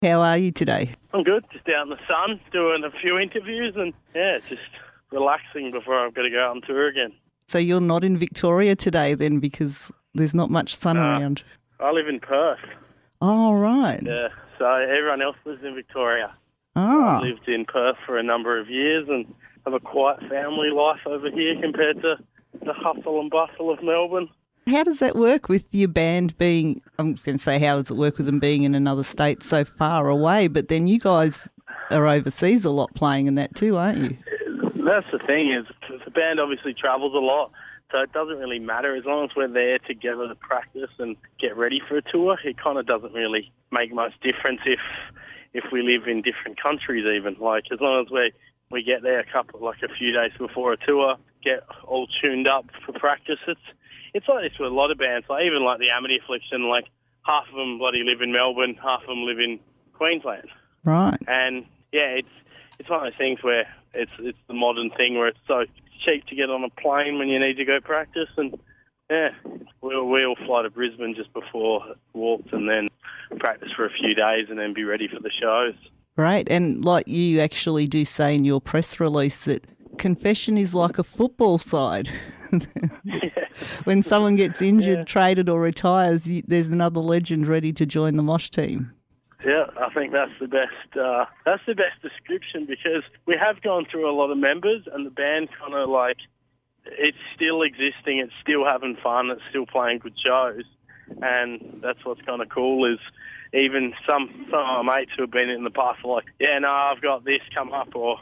How are you today? I'm good. Just out in the sun, doing a few interviews and, just relaxing before I've got to go out on tour again. So you're not in Victoria today then because there's not much sun around? I live in Perth. Oh, right. Yeah, so everyone else lives in Victoria. Ah. I've lived in Perth for a number of years and have a quiet family life over here compared to the hustle and bustle of Melbourne. How does that work with your band being, I'm just going to say, how does it work with them being in another state so far away? But then you guys are overseas a lot playing in that too, aren't you? That's the thing is the band obviously travels a lot, so it doesn't really matter. As long as we're there together to practice and get ready for a tour, it kind of doesn't really make much difference if we live in different countries even. Like, as long as we get there a few days before a tour, get all tuned up for practice, it's like this with a lot of bands, like even like the Amity Affliction, like half of them bloody live in Melbourne, half of them live in Queensland. Right. And yeah, it's one of those things where it's the modern thing where it's so cheap to get on a plane when you need to go practice, and yeah, we'll fly to Brisbane just before Warped and then practice for a few days and then be ready for the shows. Right, and like you actually do say in your press release that Confession is like a football side. When someone gets injured, traded or retires, there's another legend ready to join the mosh team. Yeah, I think that's the best description, because we have gone through a lot of members and the band kind of like, it's still existing, it's still having fun, it's still playing good shows, and that's what's kind of cool is even some of my mates who have been in the past are like, I've got this come up, or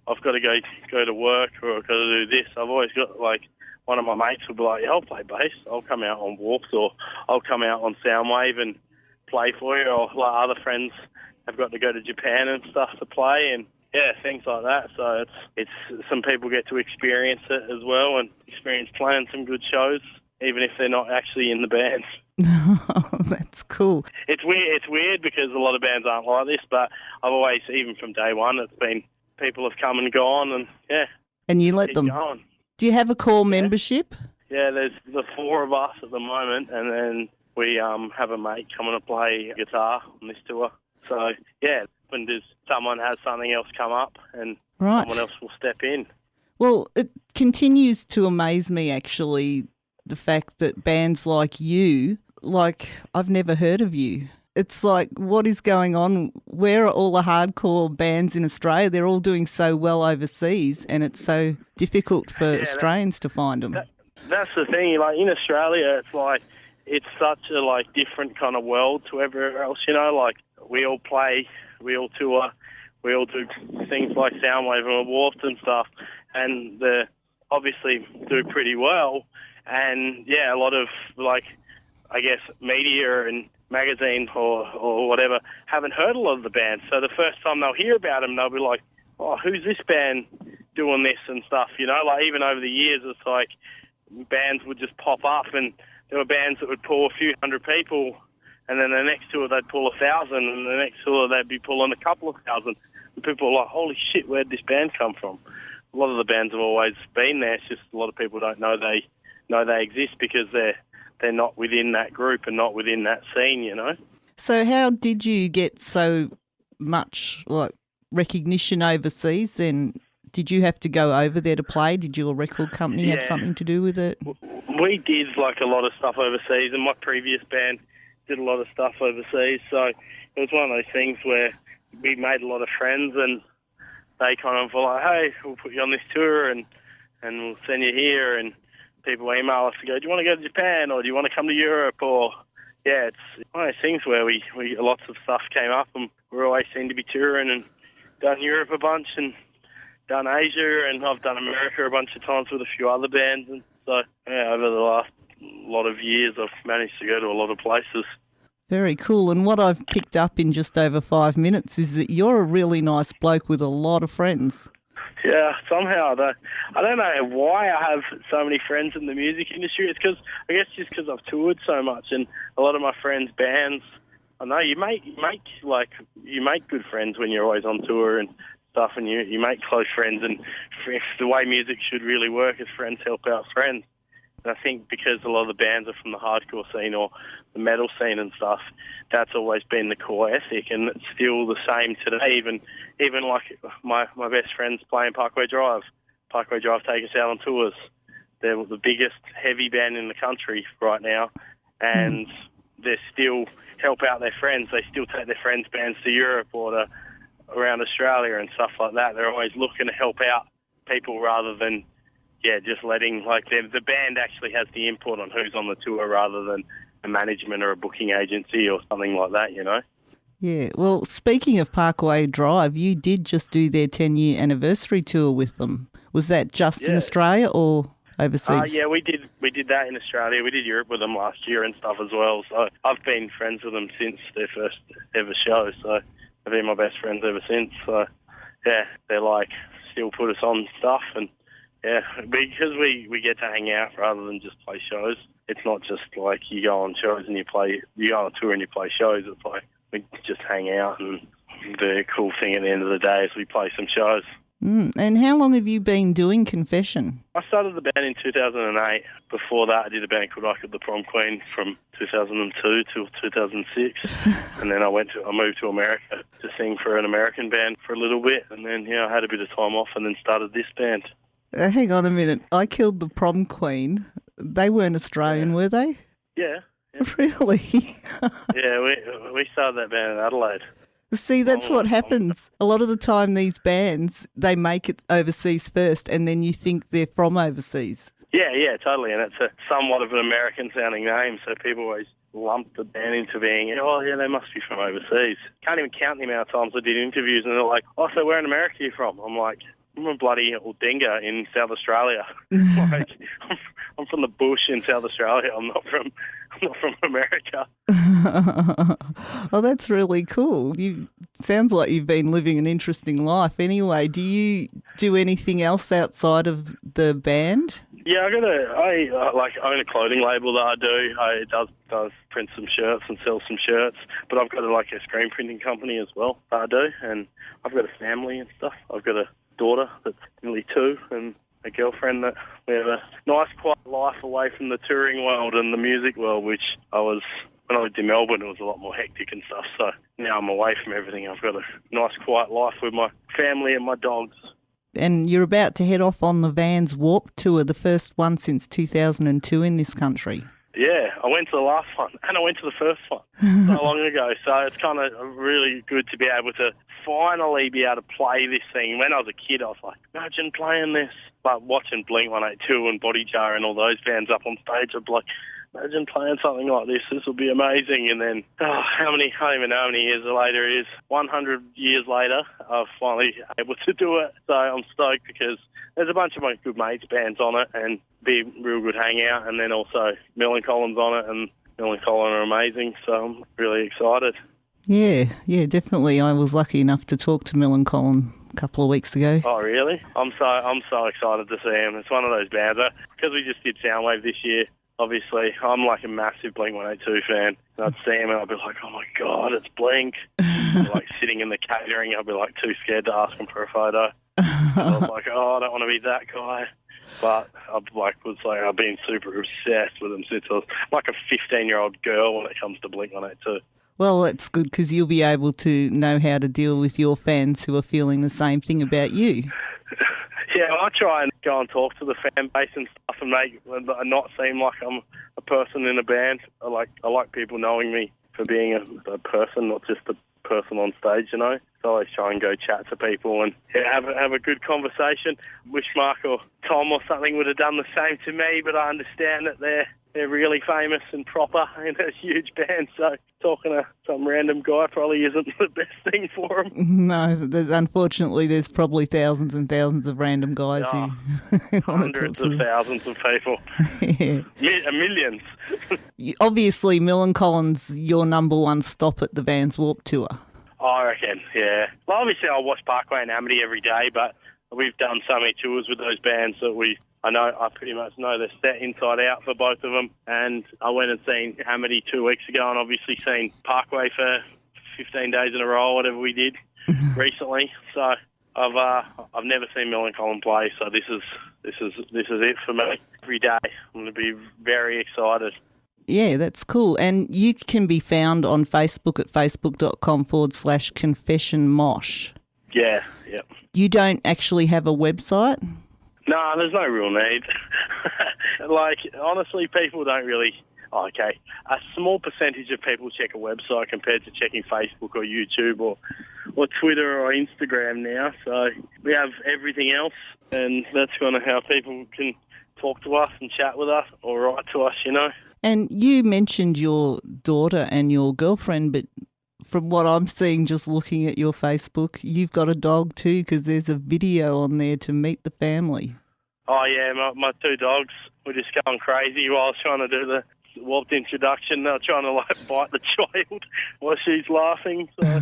I've got to go to work, or I've got to do this. I've always got, like, one of my mates will be like, I'll play bass, I'll come out on Warped, or I'll come out on Soundwave and play for you, or like other friends have got to go to Japan and stuff to play, and things like that. So it's some people get to experience it as well and experience playing some good shows, even if they're not actually in the band. Oh, that's cool. It's weird because a lot of bands aren't like this, but I've always, even from day one, it's been people have come and gone, and and you let them going. Do you have a core membership? Yeah, there's the four of us at the moment, and then we have a mate coming to play guitar on this tour. So when someone has something else come up, and someone else will step in. Well, it continues to amaze me, actually, the fact that bands like you, like, I've never heard of you. It's like, what is going on? Where are all the hardcore bands in Australia? They're all doing so well overseas, and it's so difficult for Australians to find them. That's the thing. Like, in Australia, it's like, it's such a, like, different kind of world to everywhere else, you know? Like, we all play, we all tour, we all do things like Soundwave and Warped and stuff, and they obviously do pretty well. And, a lot of, like, I guess, media and magazines or whatever haven't heard a lot of the bands. So the first time they'll hear about them, they'll be like, oh, who's this band doing this and stuff, you know? Like, even over the years, it's like bands would just pop up, and there were bands that would pull a few hundred people, and then the next tour they'd pull 1,000, and the next tour they'd be pulling a couple of thousand. And people are like, holy shit, where'd this band come from? A lot of the bands have always been there. It's just a lot of people don't know they exist because they're not within that group and not within that scene, you know? So how did you get so much, like, recognition overseas then? Did you have to go over there to play? Did your record company have something to do with it? We did, like, a lot of stuff overseas, and my previous band did a lot of stuff overseas. So it was one of those things where we made a lot of friends, and they kind of were like, hey, we'll put you on this tour and we'll send you here, and people email us to go, do you want to go to Japan, or do you want to come to Europe? Or, it's one of those things where we lots of stuff came up, and we always seemed to be touring, and done Europe a bunch and done Asia, and I've done America a bunch of times with a few other bands. And so, over the last lot of years, I've managed to go to a lot of places. Very cool. And what I've picked up in just over 5 minutes is that you're a really nice bloke with a lot of friends. Yeah, somehow. I don't know why I have so many friends in the music industry. It's because I've toured so much, and a lot of my friends' bands, I know you make good friends when you're always on tour and stuff, and you make close friends, and if the way music should really work is friends help out friends. And I think because a lot of the bands are from the hardcore scene or the metal scene and stuff, that's always been the core ethic, and it's still the same today. Even like my best friends playing Parkway Drive. Parkway Drive take us out on tours. They're the biggest heavy band in the country right now, and they still help out their friends. They still take their friends' bands to Europe or to around Australia and stuff like that. They're always looking to help out people rather than, just letting, like, the band actually has the input on who's on the tour rather than a management or a booking agency or something like that, you know? Yeah, well, speaking of Parkway Drive, you did just do their 10-year anniversary tour with them. Was that just in Australia or overseas? Yeah, we did that in Australia. We did Europe with them last year and stuff as well. So I've been friends with them since their first ever show. So they've been my best friends ever since. So, yeah, they're like still put us on stuff, and because we get to hang out rather than just play shows. It's not just like you go on shows and you go on a tour and you play shows. It's like we just hang out, and the cool thing at the end of the day is we play some shows. And how long have you been doing Confession? I started the band in 2008. Before that, I did a band called I Could the Prom Queen from 2002 till 2006. And then I moved to America to sing for an American band for a little bit. And then, I had a bit of time off and then started this band. Hang on a minute. I Killed the Prom Queen. They weren't Australian, were they? Yeah. Really? Yeah, we started that band in Adelaide. See, that's what happens. A lot of the time these bands, they make it overseas first and then you think they're from overseas. Yeah, totally. And it's somewhat of an American-sounding name, so people always lump the band into being, they must be from overseas. Can't even count the amount of times I did interviews and they're like, so where in America are you from? I'm like, I'm a bloody Aldinga in South Australia. I'm from the bush in South Australia. I'm not from America. Oh, that's really cool. Sounds like you've been living an interesting life. Anyway, do you do anything else outside of the band? Yeah, I own a clothing label that I do. It does print some shirts and sell some shirts, but I've got a screen printing company as well that I do, and I've got a family and stuff. I've got a daughter that's nearly 2 and a girlfriend that we have a nice quiet life away from the touring world and the music world, which when I lived in Melbourne, it was a lot more hectic and stuff. So now I'm away from everything. I've got a nice quiet life with my family and my dogs. And you're about to head off on the Vans Warped Tour, the first one since 2002 in this country. Yeah, I went to the last one and I went to the first one so long ago. So it's kind of really good to be able to finally be able to play this thing. When I was a kid, I was like, imagine playing this. But watching Blink-182 and Body Jar and all those bands up on stage, I'd be like, imagine playing something like this. This will be amazing. And then, I don't even know how many years later it is. 100 years later, I've finally able to do it. So I'm stoked because there's a bunch of my good mates' bands on it and be a real good hangout. And then also Mill and Colin's on it, and Mill and Colin are amazing. So I'm really excited. Yeah, definitely. I was lucky enough to talk to Mill and Colin a couple of weeks ago. Oh, really? I'm so excited to see him. It's one of those bands. Because we just did Soundwave this year, obviously, I'm like a massive Blink-182 fan. And I'd see him and I'd be like, oh my God, it's Blink. Like sitting in the catering, I'd be like too scared to ask him for a photo. I was like, I don't want to be that guy. But I've been super obsessed with him since I was like a 15-year-old girl when it comes to Blink-182. Well, that's good because you'll be able to know how to deal with your fans who are feeling the same thing about you. Yeah, I try and go and talk to the fan base and stuff and not seem like I'm a person in a band. I like people knowing me for being a person, not just a person on stage, So I always try and go chat to people and have a good conversation. Wish Mark or Tom or something would have done the same to me, but I understand that they're really famous and proper in a huge band, so talking to some random guy probably isn't the best thing for them. No, unfortunately there's probably thousands and thousands of random guys who want to talk to them. Hundreds of thousands of people. Yeah. Millions. Obviously, Mill and Colin's your number one stop at the Vans Warped Tour. I reckon, yeah. Well, obviously I watch Parkway and Amity every day, but we've done so many tours with those bands that I pretty much know the set inside out for both of them. And I went and seen Amity 2 weeks ago and obviously seen Parkway for 15 days in a row, whatever we did recently. So, I've never seen Millencolin play, so this is it for me. Every day, I'm going to be very excited. Yeah, that's cool. And you can be found on Facebook at facebook.com/confessionmosh. Yeah, yep. You don't actually have a website? No, there's no real need. Like, honestly, people don't really... Oh, okay, a small percentage of people check a website compared to checking Facebook or YouTube or Twitter or Instagram now. So we have everything else, and that's kind of how people can talk to us and chat with us or write to us, you know. And you mentioned your daughter and your girlfriend, but from what I'm seeing just looking at your Facebook, you've got a dog too, because there's a video on there to meet the family. Oh, yeah, my two dogs were just going crazy while I was trying to do the Walt introduction. They were trying to, like, bite the child while she's laughing. So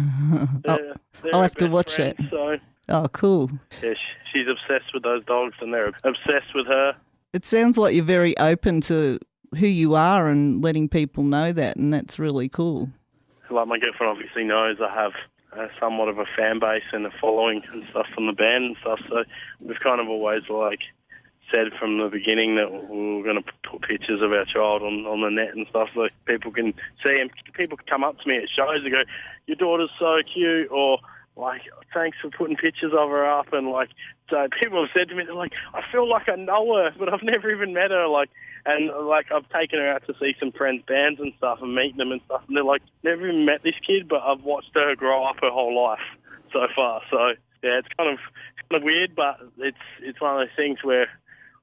they're I'll have to watch friends, it. So. Oh, cool. Yeah, she's obsessed with those dogs and they're obsessed with her. It sounds like you're very open to who you are and letting people know that, and that's really cool. Like, my girlfriend obviously knows I have somewhat of a fan base and a following and stuff from the band and stuff, so we've kind of always, like, said from the beginning that we were going to put pictures of our child on the net and stuff so people can see, and people can come up to me at shows and go, your daughter's so cute, or like, thanks for putting pictures of her up, and like, so people have said to me, they're like, I feel like I know her, but I've never even met her, like, and like, I've taken her out to see some friends' bands and stuff and meet them and stuff, and they're like, never even met this kid, but I've watched her grow up her whole life so far. So yeah, it's kind of weird, but it's one of those things where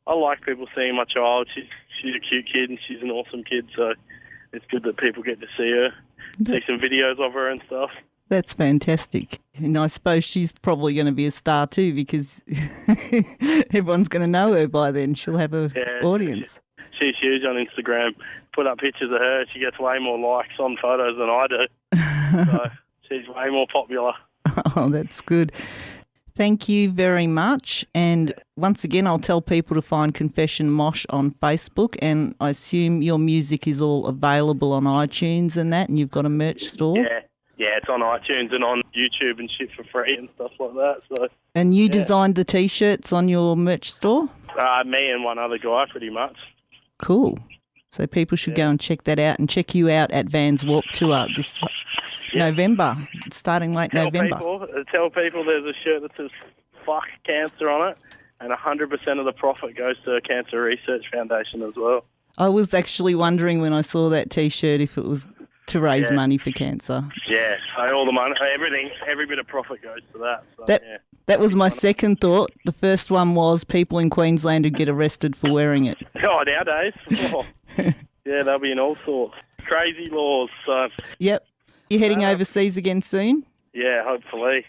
I like people seeing my child. She's a cute kid and she's an awesome kid, so it's good that people get to see her, take some videos of her and stuff. That's fantastic. And I suppose she's probably going to be a star too, because everyone's going to know her by then. She'll have an audience. She's huge on Instagram. Put up pictures of her. She gets way more likes on photos than I do. So she's way more popular. Oh, that's good. Thank you very much. And once again, I'll tell people to find Confession Mosh on Facebook, and I assume your music is all available on iTunes and that, and you've got a merch store? Yeah, it's on iTunes and on YouTube and shit for free and stuff like that. So. And you designed the T-shirts on your merch store? Me and one other guy, pretty much. Cool. So people should go and check that out, and check you out at Vans Warp Tour this November, starting late November. Tell people there's a shirt that says "fuck cancer" on it, and 100% of the profit goes to a Cancer Research Foundation as well. I was actually wondering when I saw that T-shirt if it was to raise money for cancer. Yeah, so all the money, every bit of profit goes to that. So, that was my second thought. The first one was people in Queensland who get arrested for wearing it. Oh, nowadays? Oh. Yeah, they'll be in all sorts. Crazy laws. So. Yep. You're heading overseas again soon? Yeah, hopefully.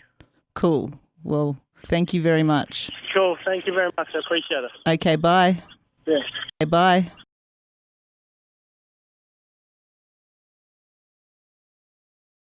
Cool. Well, thank you very much. Cool. Thank you very much. I appreciate it. Okay, bye. Yeah. Okay, bye.